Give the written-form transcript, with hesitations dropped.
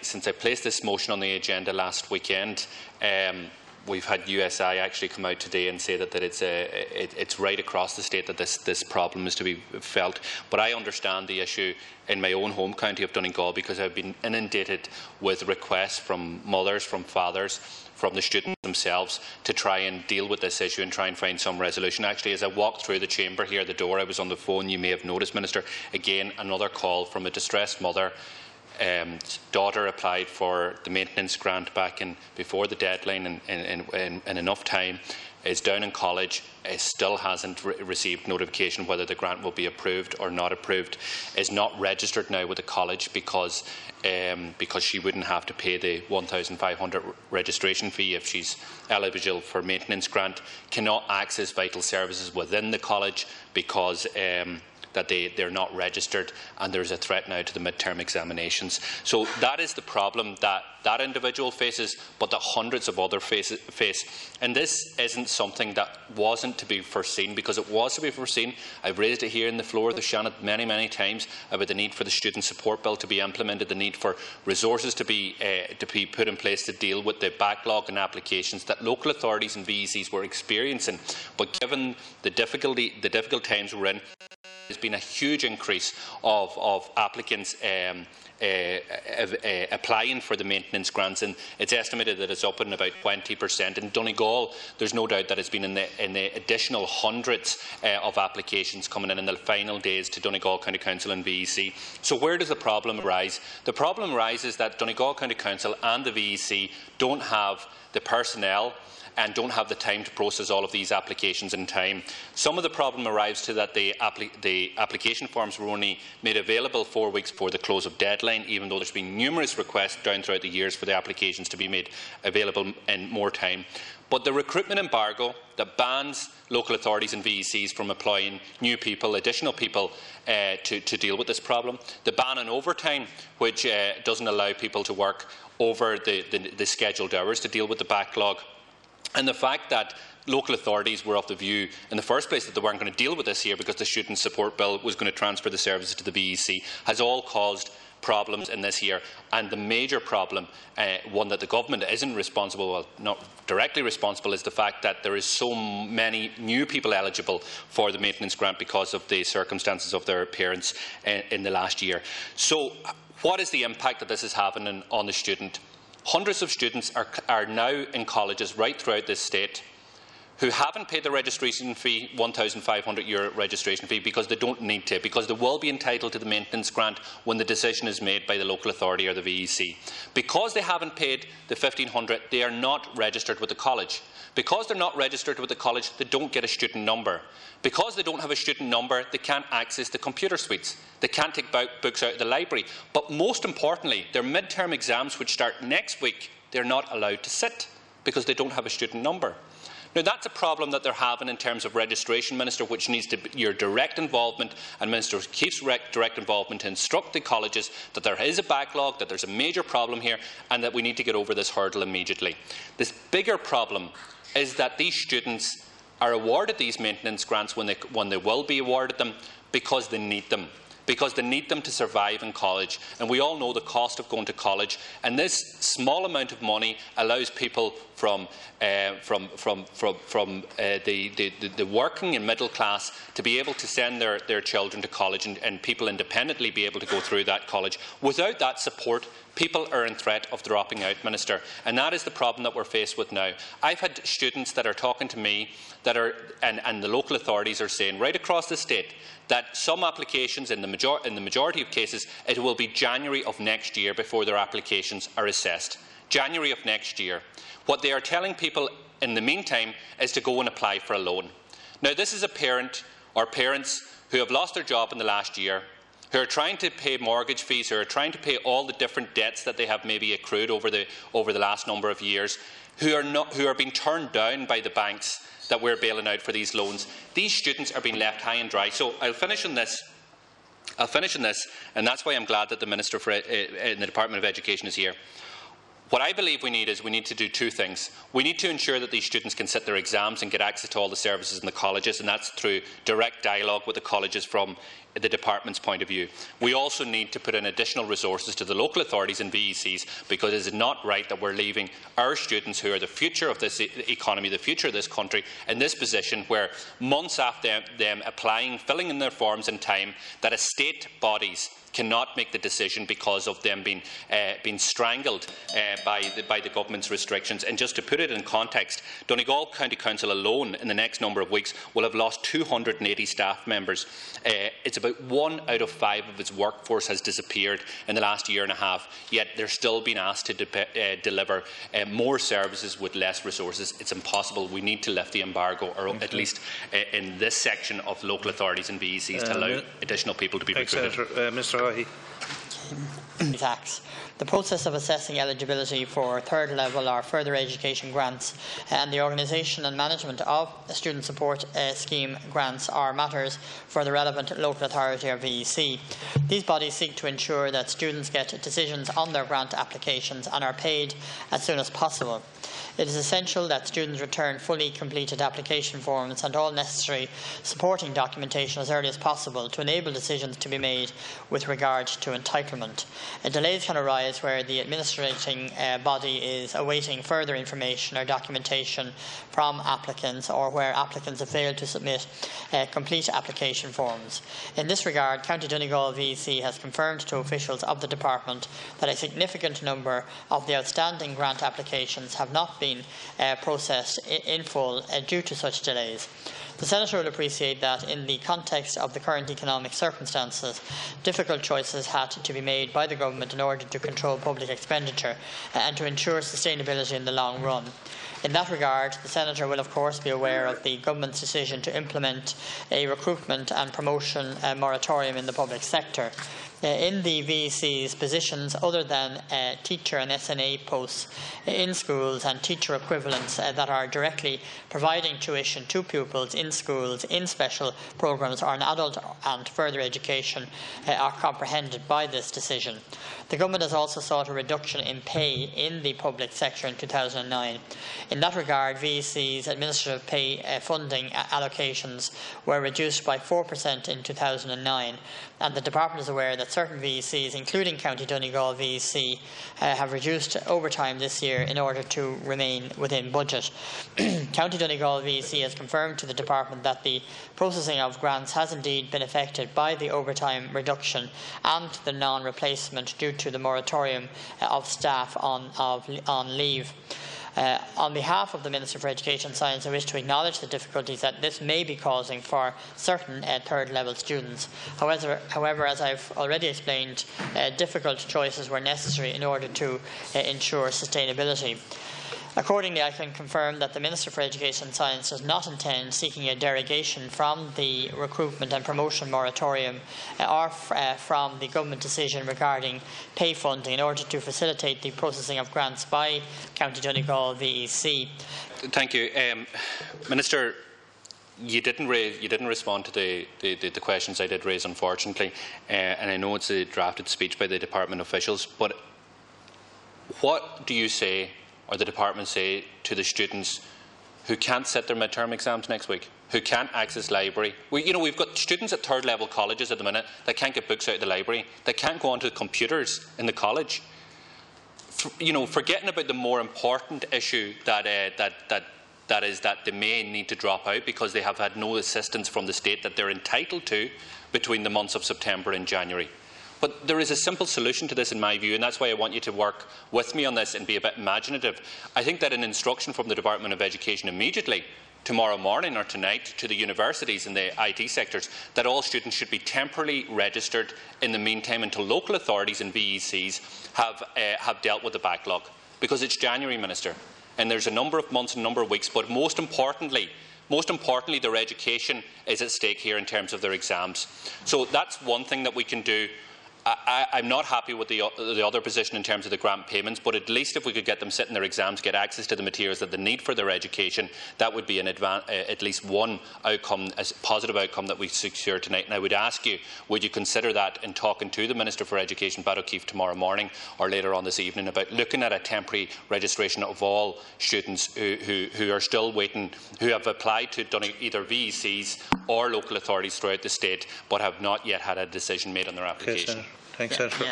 since I placed this motion on the agenda last weekend, we've had USI actually come out today and say that it's right across the state that this problem is to be felt. But I understand the issue in my own home county of Donegal, because I've been inundated with requests from mothers, from fathers, from the students themselves to try and deal with this issue and try and find some resolution. Actually, as I walked through the chamber here, the door, I was on the phone, you may have noticed, Minister, again, another call from a distressed mother. Daughter applied for the maintenance grant back before the deadline in enough time, is down in college, still hasn't received notification whether the grant will be approved or not approved, is not registered now with the college because she wouldn't have to pay the £1,500 registration fee if she's eligible for maintenance grant, cannot access vital services within the college because that they're not registered, and there's a threat now to the mid-term examinations. So that is the problem that that individual faces, but that hundreds of others face. And this isn't something that wasn't to be foreseen, because it was to be foreseen. I've raised it here in the floor of the Shannon many times about the need for the student support bill to be implemented, the need for resources to be put in place to deal with the backlog in applications that local authorities and VECs were experiencing. But given the difficult times we're in, there's been a huge increase of applicants applying for the maintenance grants, and it's estimated that it's up in about 20%. In Donegal, there's no doubt that it's been in the additional hundreds of applications coming in the final days to Donegal County Council and VEC. So where does the problem arise? The problem arises that Donegal County Council and the VEC don't have the personnel and don't have the time to process all of these applications in time. Some of the problem arrives to that the application forms were only made available 4 weeks before the close of deadline, even though there's been numerous requests down throughout the years for the applications to be made available in more time. But the recruitment embargo that bans local authorities and VECs from employing new people, additional people, to deal with this problem, the ban on overtime, which doesn't allow people to work over the scheduled hours to deal with the backlog, and the fact that local authorities were of the view in the first place that they weren't going to deal with this here because the student support bill was going to transfer the services to the VEC, has all caused problems in this year. And the major problem, one that the government isn't responsible, well, not directly responsible, is the fact that there is so many new people eligible for the maintenance grant because of the circumstances of their appearance in the last year. So what is the impact that this is having on the student? Hundreds of students are now in colleges right throughout this state who haven't paid the registration fee, €1,500 registration fee, because they don't need to, because they will be entitled to the maintenance grant when the decision is made by the local authority or the VEC. Because they haven't paid the $1,500, they are not registered with the college. Because they're not registered with the college, they don't get a student number. Because they don't have a student number, they can't access the computer suites. They can't take books out of the library. But most importantly, their mid-term exams, which start next week, they're not allowed to sit because they don't have a student number. Now, that's a problem that they're having in terms of registration, Minister, which needs to be your direct involvement, and Minister Keefe's direct involvement to instruct the colleges that there is a backlog, that there's a major problem here, and that we need to get over this hurdle immediately. This bigger problem is that these students are awarded these maintenance grants when they will be awarded them because they need them. Because they need them to survive in college. And we all know the cost of going to college. And this small amount of money allows people from the working and middle class to be able to send their children to college, and people independently be able to go through that college. Without that support, people are in threat of dropping out, Minister, and that is the problem that we're faced with now. I've had students that are talking to me and the local authorities are saying right across the state that some applications, in the majority of cases, it will be January of next year before their applications are assessed. January of next year. What they are telling people in the meantime is to go and apply for a loan. Now, this is a parent or parents who have lost their job in the last year, who are trying to pay mortgage fees, who are trying to pay all the different debts that they have maybe accrued over the last number of years, who are being turned down by the banks that we're bailing out for these loans. These students are being left high and dry. So I'll finish on this, and that's why I'm glad that the Minister in the Department of Education is here. What I believe we need to do two things. We need to ensure that these students can sit their exams and get access to all the services in the colleges, and that's through direct dialogue with the colleges from the department's point of view. We also need to put in additional resources to the local authorities and VECs, because it is not right that we're leaving our students, who are the future of this economy, the future of this country, in this position where months after them applying, filling in their forms in time, that estate bodies cannot make the decision because of them being strangled by the government's restrictions. And just to put it in context, Donegal County Council alone in the next number of weeks will have lost 280 staff members. It's about 1 out of 5 of its workforce has disappeared in the last year and a half, yet they're still being asked to deliver more services with less resources. It's impossible. We need to lift the embargo, or at least in this section of local authorities and VECs, to allow additional people to be recruited. Mr. Haughey. Tax. The process of assessing eligibility for third level or further education grants and the organisation and management of student support scheme grants are matters for the relevant local authority or VEC. These bodies seek to ensure that students get decisions on their grant applications and are paid as soon as possible. It is essential that students return fully completed application forms and all necessary supporting documentation as early as possible to enable decisions to be made with regard to entitlement. Delays can arise where the administrating body is awaiting further information or documentation from applicants, or where applicants have failed to submit complete application forms. In this regard, County Donegal VEC has confirmed to officials of the department that a significant number of the outstanding grant applications have not been processed in full due to such delays. The Senator will appreciate that in the context of the current economic circumstances, difficult choices had to be made by the government in order to control public expenditure and to ensure sustainability in the long run. In that regard, the Senator will of course be aware of the government's decision to implement a recruitment and promotion moratorium in the public sector. In the VEC's positions other than teacher and SNA posts in schools and teacher equivalents that are directly providing tuition to pupils in schools, in special programmes or in adult and further education are comprehended by this decision. The government has also sought a reduction in pay in the public sector in 2009. In that regard, VEC's administrative pay funding allocations were reduced by 4% in 2009, and the department is aware that certain VECs, including County Donegal VEC, have reduced overtime this year in order to remain within budget. County Donegal VEC has confirmed to the department that the processing of grants has indeed been affected by the overtime reduction and the non-replacement due to the moratorium of staff on leave. On behalf of the Minister for Education and Science, I wish to acknowledge the difficulties that this may be causing for certain third-level students. However, as I have already explained, difficult choices were necessary in order to ensure sustainability. Accordingly, I can confirm that the Minister for Education and Science does not intend seeking a derogation from the recruitment and promotion moratorium or from the government decision regarding pay funding in order to facilitate the processing of grants by County Donegal VEC. Thank you, Minister. You didn't respond to the questions I did raise, unfortunately, and I know it's a drafted speech by the department officials. But what do you say, or the department say, to the students who can't sit their midterm exams next week, who can't access library? We've got students at third-level colleges at the minute that can't get books out of the library, that can't go onto the computers in the college. Forgetting about the more important issue that is that they may need to drop out because they have had no assistance from the state that they're entitled to between the months of September and January. But there is a simple solution to this in my view, and that's why I want you to work with me on this and be a bit imaginative. I think that an instruction from the Department of Education immediately, tomorrow morning or tonight, to the universities and the IT sectors, that all students should be temporarily registered in the meantime until local authorities and VECs have dealt with the backlog. Because it's January, Minister, and there's a number of months and a number of weeks, but most importantly, their education is at stake here in terms of their exams. So that's one thing that we can do. I'm not happy with the other position in terms of the grant payments, but at least if we could get them sitting their exams, get access to the materials that they need for their education, that would be at least one outcome, a positive outcome that we secure tonight. And I would ask you, would you consider that in talking to the Minister for Education, Pat O'Keefe, tomorrow morning or later on this evening, about looking at a temporary registration of all students who are still waiting, who have applied to either VECs or local authorities throughout the state, but have not yet had a decision made on their application. Okay, Thanks, Senator.